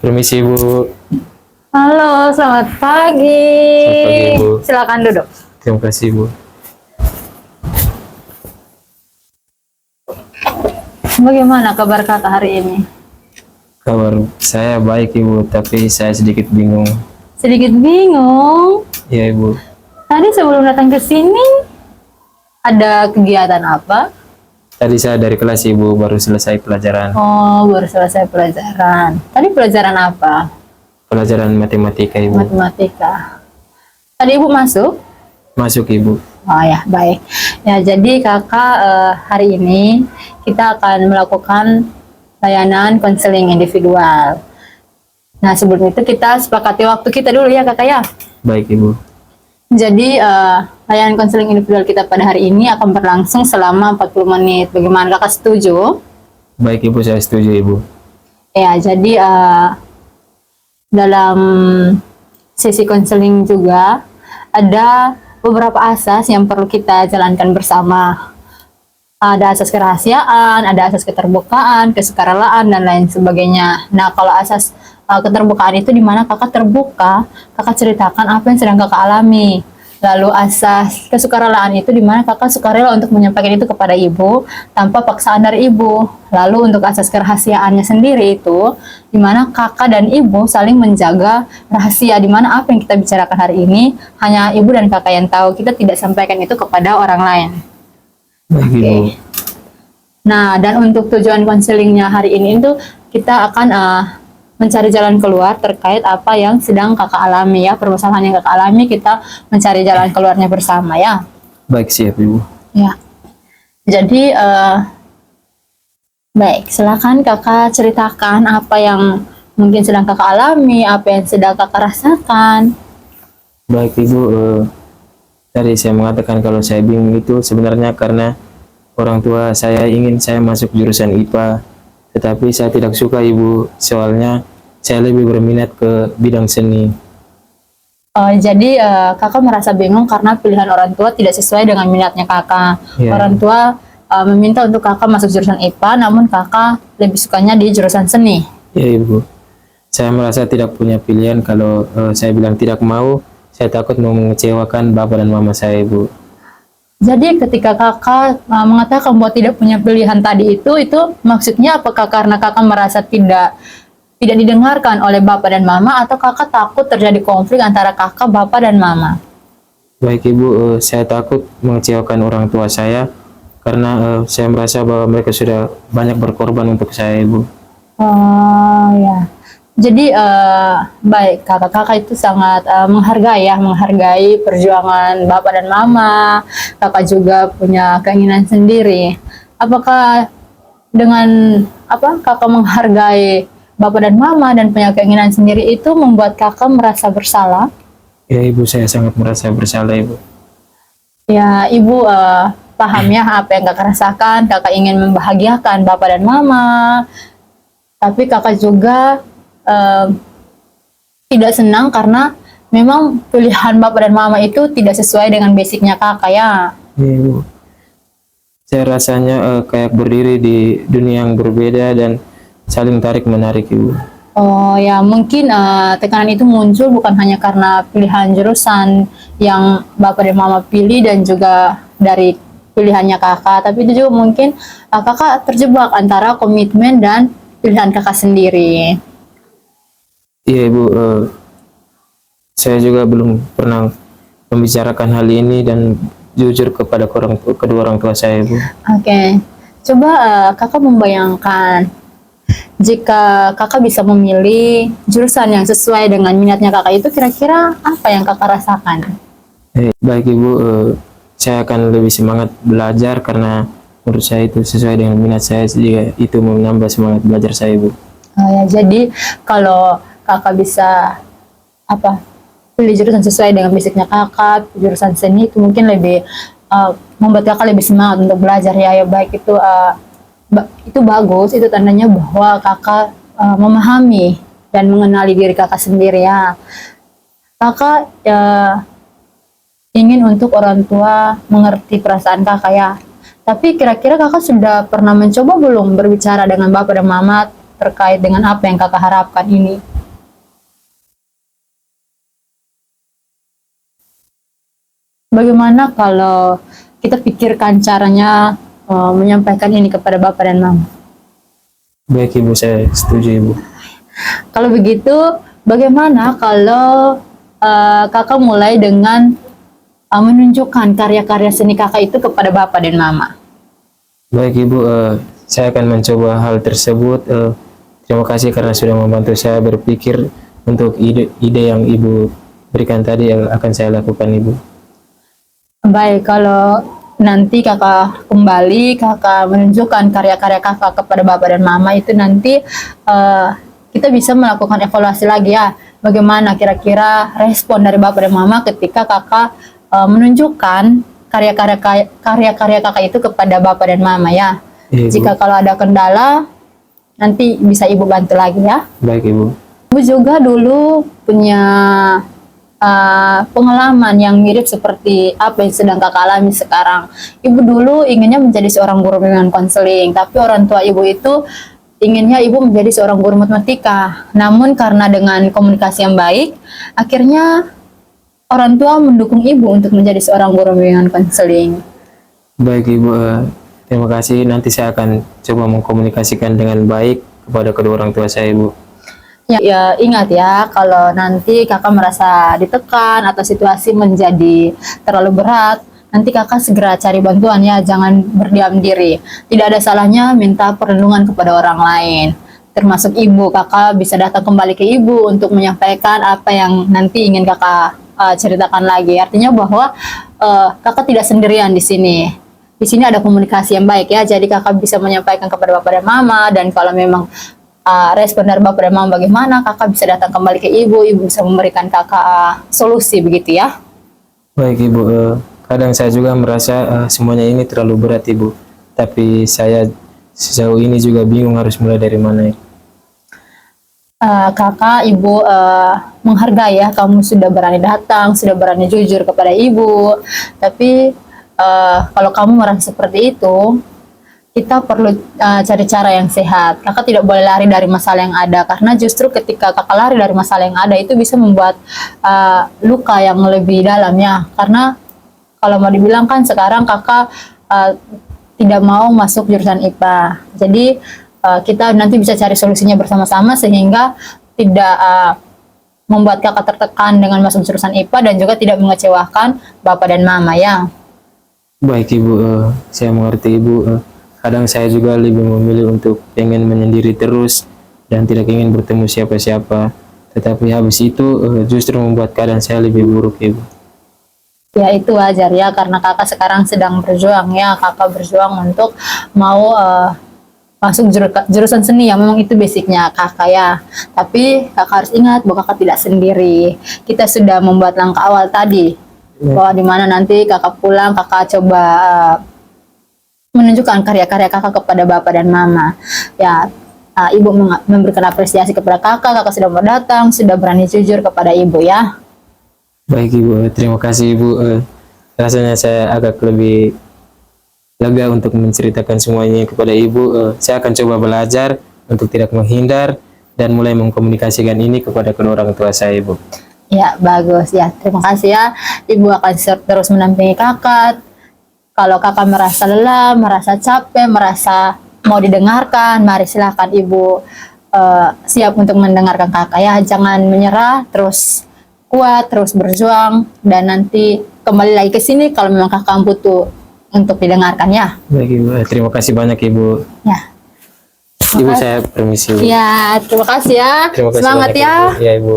Permisi Bu. Halo, selamat pagi. Selamat pagi Bu. Silakan duduk. Terima kasih Bu. Bagaimana kabar kakak hari ini? Kabar saya baik Ibu, tapi saya sedikit bingung. Sedikit bingung. Ya Ibu. Tadi sebelum datang ke sini, ada kegiatan apa? Tadi saya dari kelas Ibu baru selesai pelajaran. Oh, baru selesai pelajaran. Tadi pelajaran apa? Pelajaran matematika Ibu. Matematika. Tadi ibu masuk? Masuk Ibu. Oh ya, baik. Ya, jadi kakak hari ini kita akan melakukan layanan konseling individual. Nah, sebelum itu kita sepakati waktu kita dulu ya kakak ya. Baik Ibu. Jadi layanan konseling individual kita pada hari ini akan berlangsung selama 40 menit. Bagaimana kakak setuju? Baik Ibu, saya setuju Ibu. Ya, jadi dalam sesi konseling juga ada beberapa asas yang perlu kita jalankan bersama. Ada asas kerahasiaan, ada asas keterbukaan, kesukarelaan, dan lain sebagainya. Nah, kalau asas keterbukaan itu di mana kakak terbuka, kakak ceritakan apa yang sedang kakak alami. Lalu asas kesukarelaan itu di mana kakak sukarela untuk menyampaikan itu kepada ibu tanpa paksaan dari ibu. Lalu untuk asas kerahasiaannya sendiri itu di mana kakak dan ibu saling menjaga rahasia, di mana apa yang kita bicarakan hari ini hanya ibu dan kakak yang tahu, kita tidak sampaikan itu kepada orang lain. Baik Ibu. Nah, dan untuk tujuan konselingnya hari ini itu kita akan mencari jalan keluar terkait apa yang sedang kakak alami ya, permasalahan yang kakak alami, kita mencari jalan keluarnya bersama ya. Baik, siap Ibu. Ya. Jadi baik, silakan kakak ceritakan apa yang mungkin sedang kakak alami, apa yang sedang kakak rasakan. Baik Ibu, tadi saya mengatakan kalau saya bingung itu sebenarnya karena orang tua saya ingin saya masuk jurusan IPA, tetapi saya tidak suka Ibu, soalnya saya lebih berminat ke bidang seni. Jadi kakak merasa bingung karena pilihan orang tua tidak sesuai dengan minatnya kakak. Ya. Orang tua meminta untuk kakak masuk jurusan IPA, namun kakak lebih sukanya di jurusan seni. Ya Ibu, saya merasa tidak punya pilihan. Kalau saya bilang tidak mau, saya takut mau mengecewakan bapak dan mama saya Ibu. Jadi ketika kakak mengatakan bahwa tidak punya pilihan tadi itu maksudnya apakah karena kakak merasa tidak didengarkan oleh bapak dan mama, atau kakak takut terjadi konflik antara kakak, bapak, dan mama? Baik Ibu, saya takut mengecewakan orang tua saya karena saya merasa bahwa mereka sudah banyak berkorban untuk saya Ibu. Oh ya. Jadi baik, kakak-kakak itu sangat menghargai perjuangan bapak dan mama. Kakak juga punya keinginan sendiri. Apakah dengan kakak menghargai bapak dan mama dan punya keinginan sendiri itu membuat kakak merasa bersalah? Ya Ibu, saya sangat merasa bersalah Ibu. Ya, ibu paham ya apa yang kakak rasakan. Kakak ingin membahagiakan bapak dan mama, tapi kakak juga tidak senang karena memang pilihan bapak dan mama itu tidak sesuai dengan basicnya kakak ya. Ya Ibu, saya rasanya kayak berdiri di dunia yang berbeda dan saling tarik menarik Ibu. Oh ya, mungkin tekanan itu muncul bukan hanya karena pilihan jurusan yang bapak dan mama pilih dan juga dari pilihannya kakak, tapi itu juga mungkin kakak terjebak antara komitmen dan pilihan kakak sendiri. Iya Ibu, saya juga belum pernah membicarakan hal ini dan jujur kepada kedua orang tua saya Ibu. Oke. Coba kakak membayangkan jika kakak bisa memilih jurusan yang sesuai dengan minatnya kakak, itu kira-kira apa yang kakak rasakan? Baik Ibu, saya akan lebih semangat belajar karena menurut saya itu sesuai dengan minat saya, jika itu menambah semangat belajar saya Ibu. Oh ya, jadi kalau kakak bisa pilih jurusan sesuai dengan basicnya kakak, jurusan seni itu mungkin lebih membuat kakak lebih semangat untuk belajar ya. Baik, itu bagus, itu tandanya bahwa kakak memahami dan mengenali diri kakak sendiri ya. Kakak ingin untuk orang tua mengerti perasaan kakak ya. Tapi kira-kira kakak sudah pernah mencoba belum berbicara dengan bapak dan mama terkait dengan apa yang kakak harapkan ini? bagaimana kalau kita pikirkan caranya menyampaikan ini kepada Bapak dan Mama? Baik Ibu, saya setuju Ibu. Kalau begitu, bagaimana kalau kakak mulai dengan menunjukkan karya-karya seni kakak itu kepada Bapak dan Mama? Baik Ibu, saya akan mencoba hal tersebut. Terima kasih karena sudah membantu saya berpikir untuk ide yang Ibu berikan tadi yang akan saya lakukan Ibu. Baik, kalau nanti kakak kembali, kakak menunjukkan karya-karya kakak kepada Bapak dan Mama, itu nanti kita bisa melakukan evaluasi lagi ya. Bagaimana kira-kira respon dari Bapak dan Mama ketika kakak menunjukkan karya-karya kakak itu kepada Bapak dan Mama ya. Iya, Jika Ibu. kalau ada kendala, nanti bisa Ibu bantu lagi ya. Baik Ibu. Ibu juga dulu punya pengalaman yang mirip seperti apa yang sedang kakak alami sekarang. Ibu dulu inginnya menjadi seorang guru bimbingan konseling, tapi orang tua ibu itu inginnya ibu menjadi seorang guru matematika. Namun karena dengan komunikasi yang baik, akhirnya orang tua mendukung ibu untuk menjadi seorang guru bimbingan konseling. Baik Ibu, terima kasih. Nanti saya akan coba mengkomunikasikan dengan baik kepada kedua orang tua saya Ibu. Ya, ingat ya, kalau nanti kakak merasa ditekan atau situasi menjadi terlalu berat, nanti kakak segera cari bantuan ya, jangan berdiam diri. Tidak ada salahnya minta perlindungan kepada orang lain, termasuk ibu. Kakak bisa datang kembali ke ibu untuk menyampaikan apa yang nanti ingin kakak ceritakan lagi. Artinya bahwa kakak tidak sendirian di sini. Di sini ada komunikasi yang baik ya, jadi kakak bisa menyampaikan kepada Bapak dan Mama, dan kalau memang respon dari Bapak dan Mama bagaimana, kakak bisa datang kembali ke ibu, ibu bisa memberikan kakak solusi begitu ya. Baik Ibu, kadang saya juga merasa semuanya ini terlalu berat Ibu. Tapi saya sejauh ini juga bingung harus mulai dari mana. Kakak, ibu menghargai ya, kamu sudah berani datang, sudah berani jujur kepada ibu. Tapi kalau kamu merasa seperti itu, kita perlu cari cara yang sehat. Kakak tidak boleh lari dari masalah yang ada, karena justru ketika kakak lari dari masalah yang ada itu bisa membuat luka yang lebih dalam ya. Karena kalau mau dibilang kan sekarang kakak tidak mau masuk jurusan IPA. Jadi kita nanti bisa cari solusinya bersama-sama sehingga tidak membuat kakak tertekan dengan masuk jurusan IPA dan juga tidak mengecewakan Bapak dan Mama ya. Baik Ibu, saya mengerti Ibu. Kadang saya juga lebih memilih untuk pengen menyendiri terus dan tidak ingin bertemu siapa-siapa. Tetapi habis itu justru membuat keadaan saya lebih buruk Ibu. Ya itu wajar ya, karena kakak sekarang sedang berjuang ya. Kakak berjuang untuk mau masuk jurusan seni yang memang itu basicnya kakak ya. Tapi kakak harus ingat bahwa kakak tidak sendiri. Kita sudah membuat langkah awal tadi. Bahwa dimana nanti kakak pulang, kakak coba menunjukkan karya-karya kakak kepada Bapak dan Mama. Ya, ibu memberikan apresiasi kepada kakak. Kakak sudah mau datang, sudah berani jujur kepada ibu ya. Baik Ibu, terima kasih Ibu. Rasanya saya agak lebih lega untuk menceritakan semuanya kepada Ibu. Saya akan coba belajar untuk tidak menghindar dan mulai mengkomunikasikan ini kepada kedua orang tua saya Ibu. Ya, bagus ya. Terima kasih ya. Ibu akan terus mendampingi kakak. Kalau kakak merasa lelah, merasa capek, merasa mau didengarkan, mari silahkan ibu siap untuk mendengarkan kakak ya. Jangan menyerah, terus kuat, terus berjuang, dan nanti kembali lagi ke sini kalau memang kakak butuh untuk didengarkan ya. Baik Ibu, terima kasih banyak Ibu. Ya. Ibu saya permisi Ibu. Ya, terima kasih ya. Terima kasih Semangat banyak, ya. Ibu. Ya Ibu.